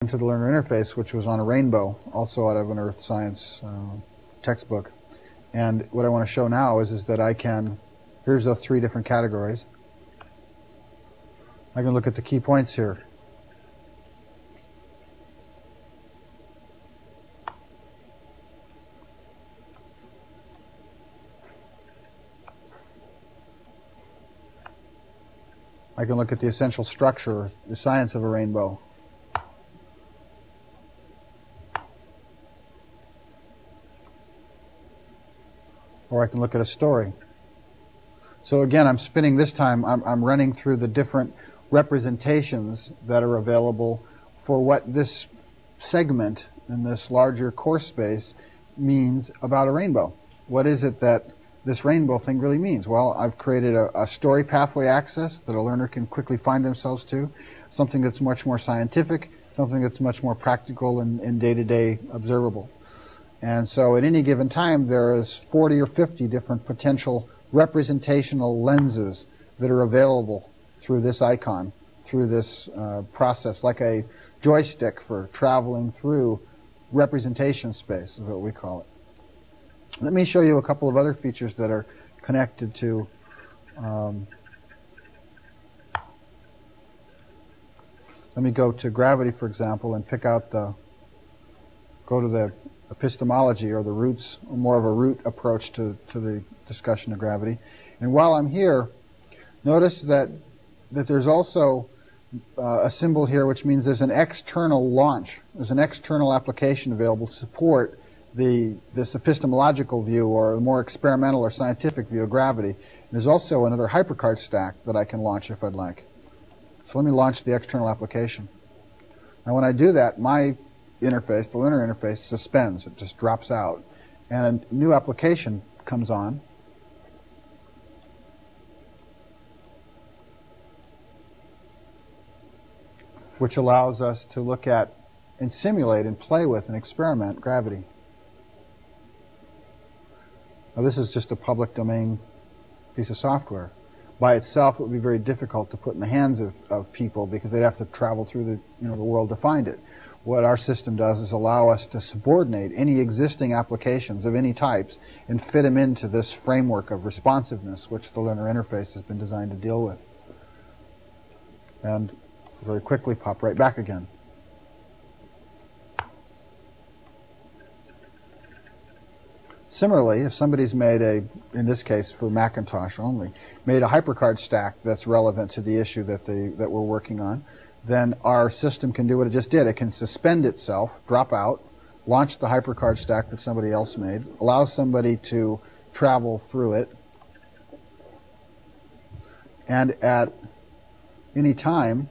into the learner interface, which was on a rainbow, also out of an earth science textbook. And what I want to show now is that I can, here's those 3 different categories. I can look at the key points here. I can look at the essential structure, the science of a rainbow. Or I can look at a story. So again, I'm spinning this time, I'm running through the different representations that are available for what this segment in this larger course space means about a rainbow. What is it that this rainbow thing really means? Well, I've created a story pathway access that a learner can quickly find themselves to, something that's much more scientific, something that's much more practical and day-to-day observable. And so at any given time, there is 40 or 50 different potential representational lenses that are available through this icon, through this process, like a joystick for traveling through representation space is what we call it. Let me show you a couple of other features that are connected to let me go to gravity, for example, and pick out go to the epistemology, or the roots, or more of a root approach to the discussion of gravity. And while I'm here, notice that there's also a symbol here which means there's an external launch. There's an external application available to support this epistemological view, or a more experimental or scientific view of gravity. And there's also another hypercard stack that I can launch if I'd like. So let me launch the external application. Now when I do that, my interface, the learner interface, suspends. It just drops out. And a new application comes on. Which allows us to look at and simulate and play with and experiment gravity. Now this is just a public domain piece of software. By itself, it would be very difficult to put in the hands of people because they'd have to travel through the world to find it. What our system does is allow us to subordinate any existing applications of any types and fit them into this framework of responsiveness which the learner interface has been designed to deal with. And very quickly pop right back again. Similarly, if somebody's made in this case for Macintosh only, made a hypercard stack that's relevant to the issue that we're working on, then our system can do what it just did. It can suspend itself, drop out, launch the hypercard stack that somebody else made, allow somebody to travel through it, and at any time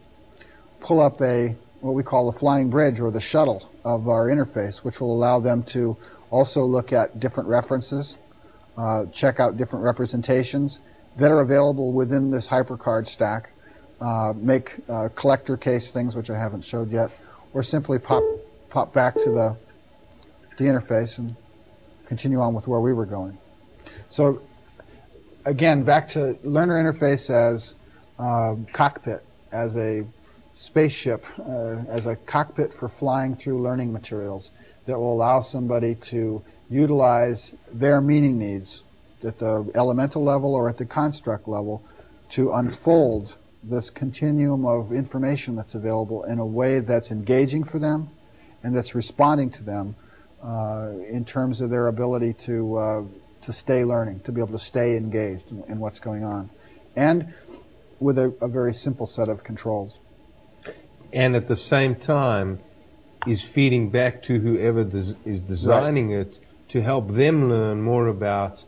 pull up what we call the flying bridge, or the shuttle of our interface, which will allow them to also look at different references, check out different representations that are available within this hypercard stack, make collector case things, which I haven't showed yet, or simply pop back to the interface and continue on with where we were going. So again, back to learner interface as cockpit, as a spaceship, as a cockpit for flying through learning materials that will allow somebody to utilize their meaning needs at the elemental level or at the construct level to unfold this continuum of information that's available in a way that's engaging for them and that's responding to them in terms of their ability to stay learning, to be able to stay engaged in what's going on, and with a very simple set of controls. And at the same time is feeding back to whoever is designing it to help them learn more about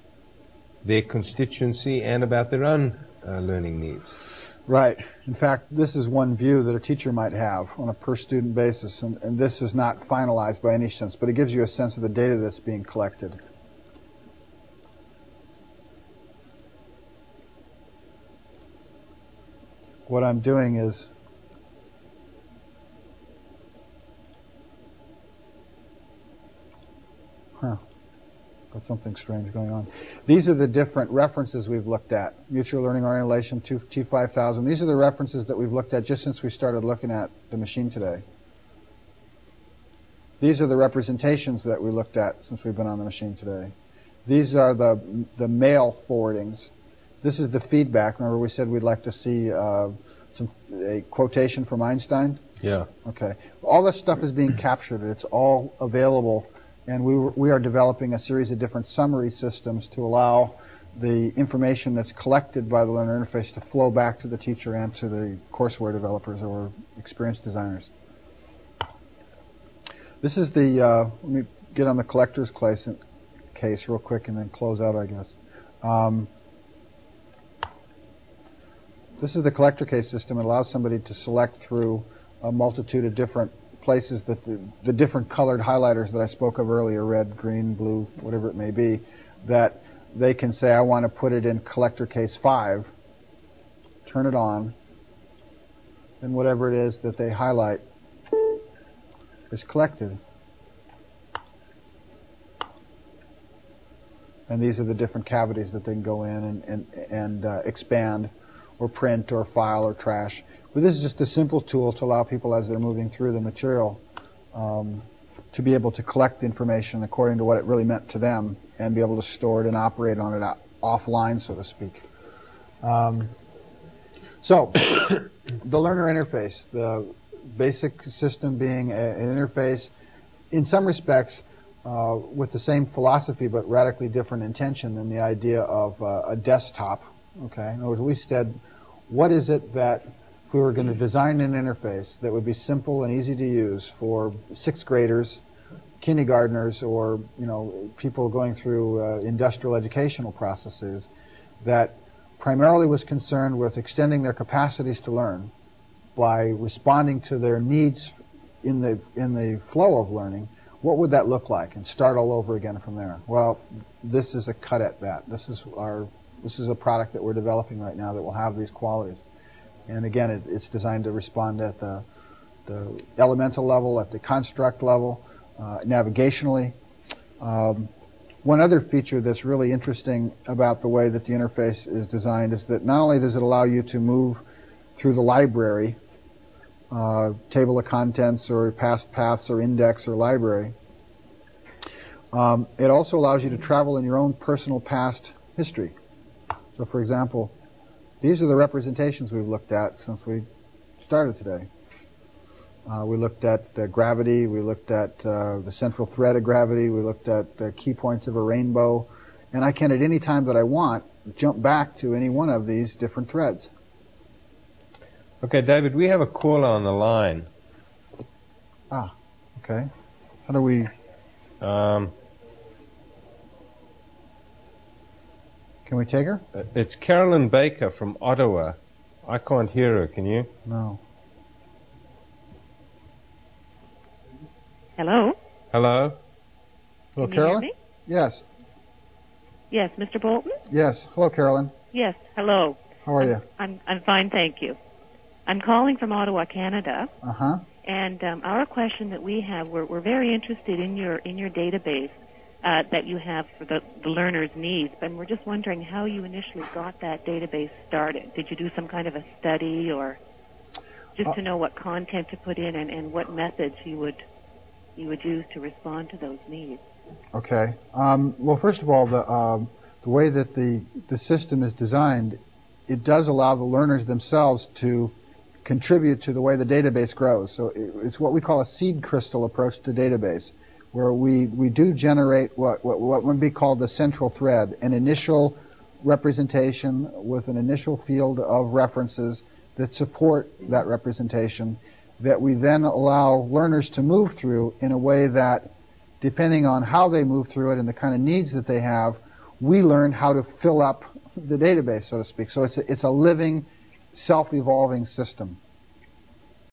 their constituency and about their own learning needs. Right. In fact, this is one view that a teacher might have on a per-student basis, and this is not finalized by any sense, but it gives you a sense of the data that's being collected. What I'm doing is got something strange going on. These are the different references we've looked at. Mutual Learning Orientation, T5000. These are the references that we've looked at just since we started looking at the machine today. These are the representations that we looked at since we've been on the machine today. These are the mail forwardings. This is the feedback. Remember we said we'd like to see a quotation from Einstein? Yeah. Okay. All this stuff is being captured. It's all available, and we are developing a series of different summary systems to allow the information that's collected by the learner interface to flow back to the teacher and to the courseware developers or experienced designers. This is the, let me get on the collector's case real quick and then close out, I guess. This is the collector case system. It allows somebody to select through a multitude of different places that the different colored highlighters that I spoke of earlier, red, green, blue, whatever it may be, that they can say, I want to put it in collector case 5, turn it on, and whatever it is that they highlight is collected. And these are the different cavities that they can go in and expand or print or file or trash. But this is just a simple tool to allow people as they're moving through the material to be able to collect information according to what it really meant to them and be able to store it and operate on it offline, so to speak. So the learner interface, the basic system being an interface in some respects with the same philosophy but radically different intention than the idea of a desktop. Okay, in other words, we said, what is it that if we were going to design an interface that would be simple and easy to use for 6th graders, kindergartners, or people going through industrial educational processes, that primarily was concerned with extending their capacities to learn by responding to their needs in the flow of learning, what would that look like? And start all over again from there. Well, this is a cut at that. This is a product that we're developing right now that will have these qualities. And again, it's designed to respond at the elemental level, at the construct level, navigationally. One other feature that's really interesting about the way that the interface is designed is that not only does it allow you to move through the library, table of contents or past paths or index or library, it also allows you to travel in your own personal past history. So for example, these are the representations we've looked at since we started today. We looked at gravity, we looked at the central thread of gravity, we looked at key points of a rainbow, and I can at any time that I want jump back to any one of these different threads. Okay, David, we have a caller on the line. Ah, okay. How do we... Can we take her? It's Carolyn Baker from Ottawa. I can't hear her, can you? No. Hello? Hello? Hello, Can Carolyn? you hear me? Yes. Yes, Mr. Boulton? Yes. Hello, Carolyn. Yes, hello. How are you? I'm fine, thank you. I'm calling from Ottawa, Canada. Uh-huh. And our question that we have, we're very interested in your database that you have for the learner's needs, and we're just wondering how you initially got that database started. Did you do some kind of a study, or just to know what content to put in and what methods you would use to respond to those needs? Okay. Well, first of all, the way that the system is designed, it does allow the learners themselves to contribute to the way the database grows. So it's what we call a seed crystal approach to database, where we do generate what would be called the central thread, an initial representation with an initial field of references that support that representation, that we then allow learners to move through in a way that, depending on how they move through it and the kind of needs that they have, we learn how to fill up the database, so to speak. So it's a living, self-evolving system.